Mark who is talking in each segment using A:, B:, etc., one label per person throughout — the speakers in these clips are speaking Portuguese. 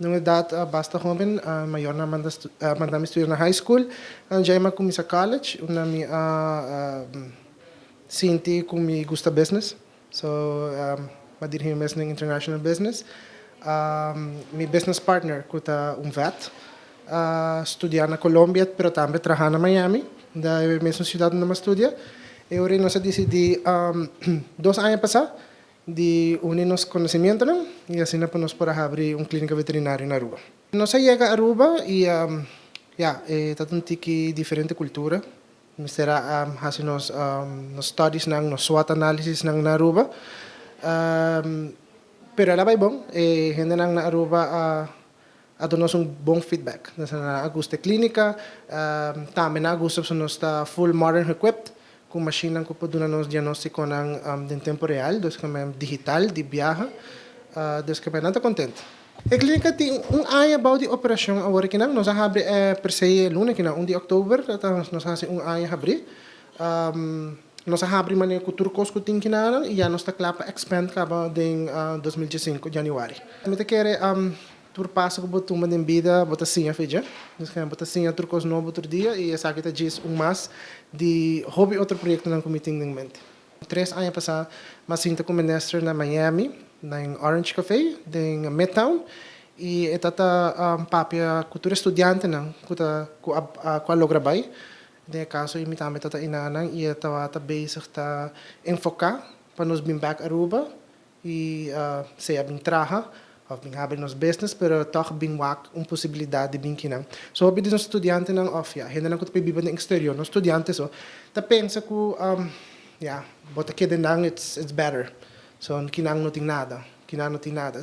A: Nung edad basta joven, mayor na mandami estudiar na high school, andiay kumi sa college, unami sinti kumi gusta business. So, madirhim mes ng international business. Mi business partner kuta vet. Estudiar na Colombia, pero também trabalhar na Miami, da mesma cidade onde eu estudia. Eu nós decidi 2 anos passar de unir nos conhecimento não e assim nós para abrir clínica veterinária na Aruba. Nós chega a Aruba e tá um tiki diferente cultura. Será assim nos studies nos SWOT analysis na Aruba. Pero ela vai bom e gente na Aruba a donos bom feedback. Na gusto clínica, também na gusto nos está full modern equipped. Com machine que pode nos diagnóstico em tempo real, dus que é digital, de viaja, dus que é nada contente. A clínica tem ano about de operação agora que nós abre per se lunes que de outubro, nós faz ano abrir. Nós abre maneira que turcos que tem que nada e já nós está claro para expand acaba em 2015 januário. Me te quer tur passa que botou uma vida bota assim a feija, nós queremos botar assim a turcos novo outro dia e essa aqui tá diz mais de hobby outro projeto na committee em mente. 3 anos passar, mas sinto como minister na Miami, na Orange Café, em Midtown e etata papia cultura estudante não, com a lograbai. De caso imitame tata inanang e tá basic tá enfocar para nos bring back Aruba e seja bem traha of bing haben nos business pero toch bing wak possibilidade de bing kinang so hobi din estudiante ng ofia henda nang kuto biban ng exterior no estudiante so ta pensa ko bota kid nang it's better so kinang noting nada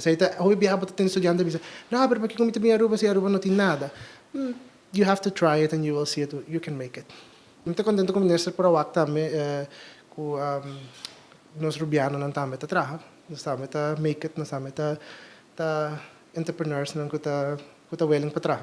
A: sa ita hobi biha bota tin estudiante bisa na pero pag kumita bing Aruba si Aruba noting nada you have to try it and you will see it you can make it muito contento com minister por wak tame ku nos rubiano ng tame ta traha nos tame ta make it nos tame ta entrepreneurs nang kuta willing patraha.